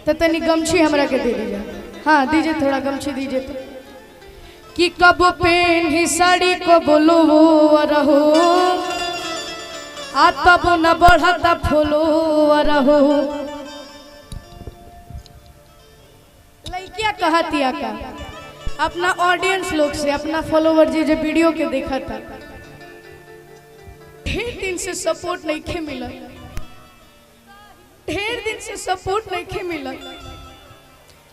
तो तनी गमछी हमरा के दे दीजिए। हाँ दीजिए, थोड़ा गमछी दीजिए तो। कि कब पेन ही साड़ी को बोलो रहो आ तब न बढ़ता फॉलो रहो। लड़कियां कहती का अपना ऑडियंस लोग से, अपना फॉलोवर जो वीडियो के देखा था, ढेर दिन से सपोर्ट नहीं खे मिला, ढेर दिन से सपोर्ट नहीं खे मिला।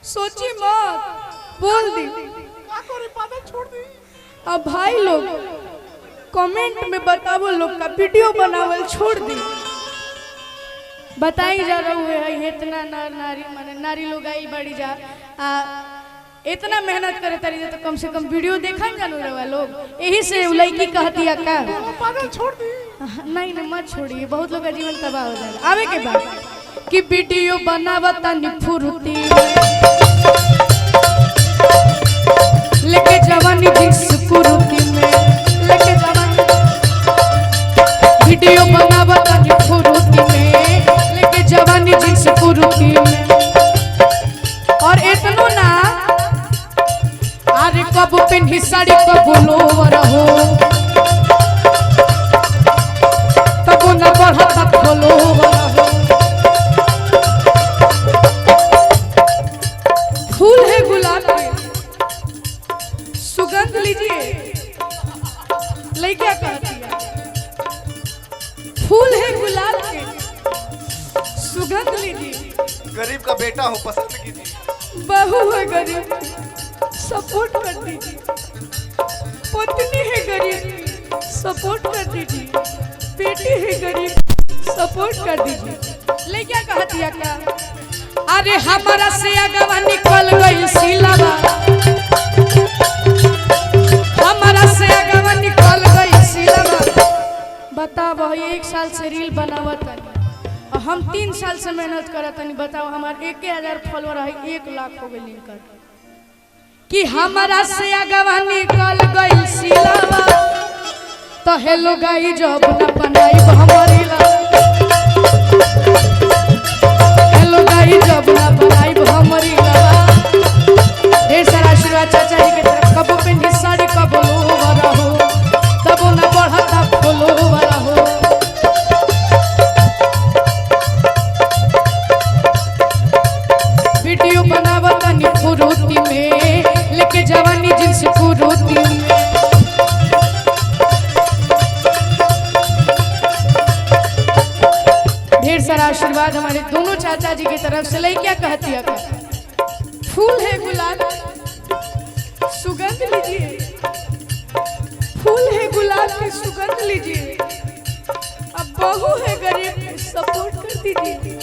सोची मत, बोल दी छोड़ दी। अब भाई लोग कमेंट में बताओ, लोग का वीडियो बनावल छोड़ दी। बताई जा रहा है इतना नारी माने नारी लोग आई बड़ी जा इतना मेहनत करे तारी तो कम से कम वीडियो देखा जानू रहा लोग। यही से लड़की कहती है का पागल छोड़ दी। नहीं नहीं मत छोड़िए, बहुत लोग का जीवन तबाह हो जाएगा। आवे के बाद कि वीडियो बनावता निफुरती लेके जवानी जिस कुरुती में, लेके जवानी वीडियो बनावता निफुरती में, लेके जवानी जिस कुरुती में। और इतनो ना अरे कब पेन्ही साड़ी कब लोवर हो तब न बढ़ता फॉलोवर हो। फूल है गुलाब के सुगंध लीजिए, लड़कियां कहती है फूल है गुलाब के सुगंध लीजिए। गरीब का बेटा हो, पसंद कीजिए। बहू है गरीब, सपोर्ट कर दीजिए। पत्नी है गरीब, सपोर्ट कर दीजिए। बेटी है गरीब, सपोर्ट कर दीजिए। लड़कियां कहती है क्या अरे हमारा से अगवा निकल गई सिलावा, हमारा से अगवा निकल गई सिलावा। बताओ एक साल से रील बनावत और हम 3 साल से मेहनत करत नहीं। बताओ हमारे 1000 फॉलोअर है, 1 लाख हो गई लिंकर। कि हमारा से अगवा निकल गई सिलावा तो हेलो गाई जब न बनाई हमारी ला, हेलो गाई जब न बनाई हमारी ला। ढेर सारा आशीर्वाद चाचा जी के तरफ। कब पेन्ही साड़ी कब लोवर हो तब न बढ़ता फॉलोवर हो। वीडियो बनावता निफुरती में लेके जवानी जिनसे कुरुती में। ढेर सारा आशीर्वाद हमारे दोनों चाचा जी की तरफ से। लड़कियां कहती है फूल है गुलाब सुगंध लीजिए, फूल है गुलाब की सुगंध लीजिए। अब बहू है गरीब, सपोर्ट कर दीजिए।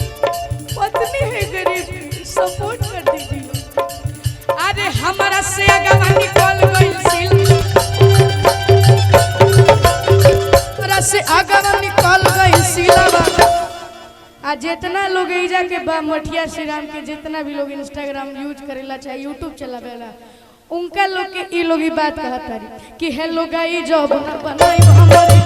पत्नी है गरीब, सपोर्ट कर दीजिए। अरे हमारा से अगवा निकल गई सिल, हमारा से अगवा निकल गई सिलावा। आज जितना लोग एजा के बा मठिया श्री राम के जितना भी लोग इंस्टाग्राम यूज करेला चाहे यूट्यूब चलावेला, उनका लोग के ये लोग ही बात कहता रही कि हेलो गाई जब न बनाई हमारी।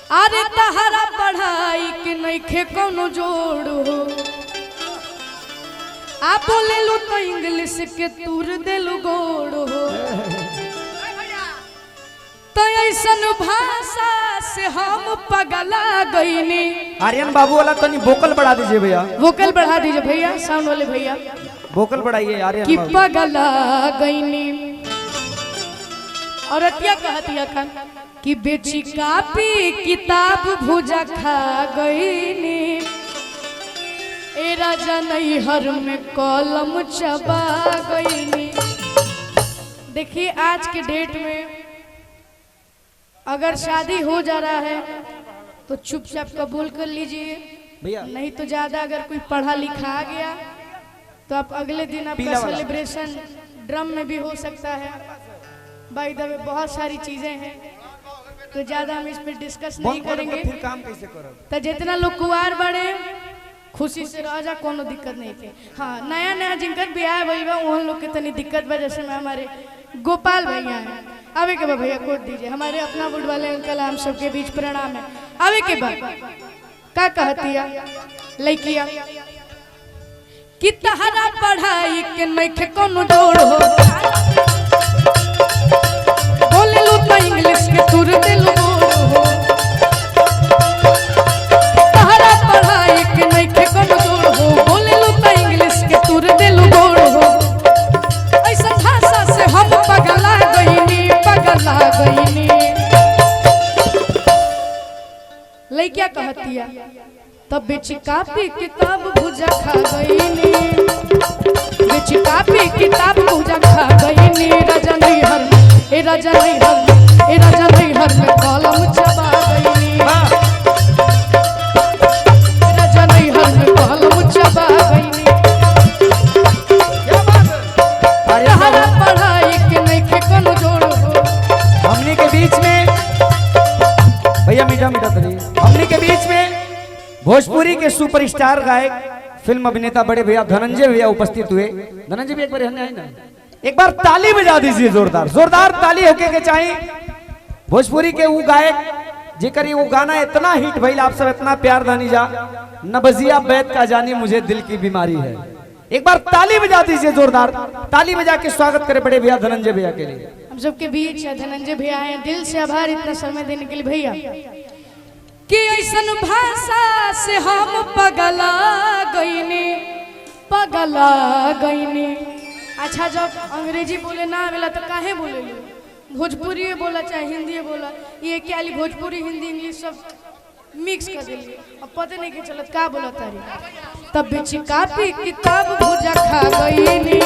अरे तहरा पढ़ाई के नहीं खे कोनो जोड़ हो, आप बोले लो तो इंग्लिश के तूर देलू गोड़ हो। तो ऐसन भाषा से हम पगला गईनी। आर्यन बाबू वाला तनी वोकल बढ़ा दीजिए भैया, वोकल बढ़ा दीजिए भैया, साउंड वाले भैया वोकल बढ़ाइए आर्यन कि बाबू। पगला गईनी। और अतिया कहती है कि बेची कापी किताब भुजा खा गईनी। ए राजा नैहर में कलम चबा गईनी। देखिए आज के डेट में अगर शादी हो जा रहा है तो चुपचाप कबूल कर लीजिए भैया नहीं तो ज्यादा अगर कोई पढ़ा लिखा आ गया तो आप अगले दिन आपका सेलिब्रेशन ड्रम में भी हो सकता है। बाय द वे बहुत सारी चीजें हैं तो ज्यादा हम इस पर डिस्कस नहीं करेंगे। फिर काम कैसे करो तो जितना लोग कुआर बड़े खुशी से रह जा कोनो दिक्कत नहीं थे। हाँ नया नया जिनकर ब्याह भइल बा उन लोग के तनी दिक्कत बा। जैसे में हमारे गोपाल भैया हैं आवे के बाद भैया कोट दीजिए हमारे अपना बुढ़ वाले अंकल हम सबके बीच प्रणाम है। आवे के बाद का कहतिया लइकिया कि तहरा पढ़ाई के नइखे कोनो जोड़ हो बोले लो तो इंग्लिश के तुर देलू हो तहरा पढ़ाई के नइखे कोनो जोड़ हो बोले लो तो इंग्लिश के तुर देलू हो। ऐसा भाषा से हम पगला गईनी लइकिया कहतिया तब बेची कापी किताब भुजा खा गईनी बेची कापी किताब भुजा खा गईनी राजा नैहर ए राजा नैहर ए राजा नैहर में कलम चबा गईनी राजा नैहर में कलम चबा गईनी तहरा पढ़ाई के नइखे कोनो जोड़ हो। हमने के बीच में भैया मीठा मीठा तरी हमने के बीच में भोजपुरी के सुपरस्टार गायक फिल्म अभिनेता बड़े भैया धनंजय भैया उपस्थित हुए। धनंजय भैया एक बार यहाँ आए ना एक बार ताली बजा दीजिए जोरदार जोरदार ताली होके के चाहिए। भोजपुरी के वो गायक जेकर वो गाना इतना हिट भइल आप सब इतना प्यार दानी जा नबजिया बैत का जानी मुझे दिल की बीमारी है। एक बार ताली बजा दीजिए जोरदार ताली बजा के स्वागत करे बड़े भैया धनंजय भैया के लिए। हम सबके बीच धनंजय भैया आए दिल से आभार इतना समय देने के लिए भैया कि ऐसन भाषा से हम पगला गईनी। अच्छा जब अंग्रेजी बोले ना मिला तो काहे बोले भोजपुरी बोला चाहे हिंदी बोला ये क्या ली भोजपुरी हिंदी इंग्लिश सब मिक्स कर दिली अब पता नहीं कि चलत का बोला तारी। तब बेची कापी किताब भुजा खा गईनी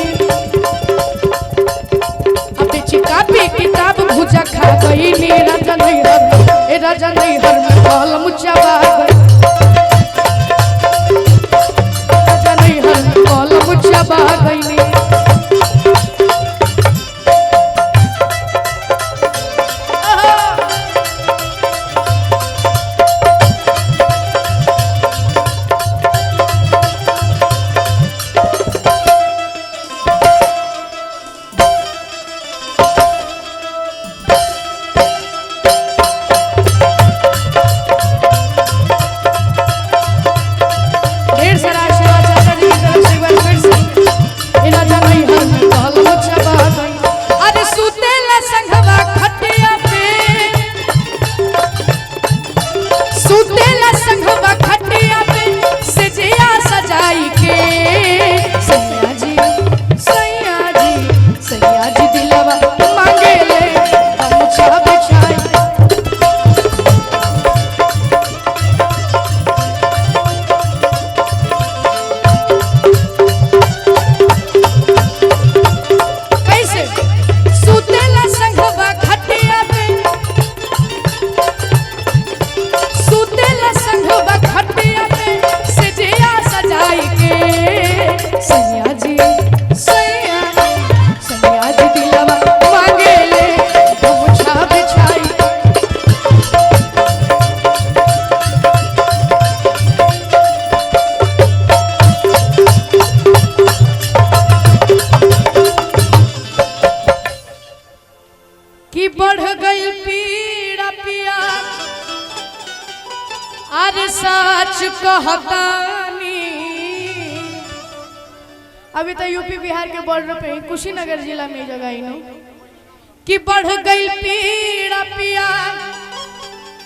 अब बेची कापी किताब भुजा खा गईनी राजा नैहर ए राजा नैहर में कलम चबा गईनी राजा नैहर में कलम चबा गईनी। कि बढ़ गई पीड़ा पिया अरे सच कहतानी। अभी तो यूपी बिहार के बॉर्डर पे कुशीनगर जिला में जगह कि बढ़ गई पीड़ा पिया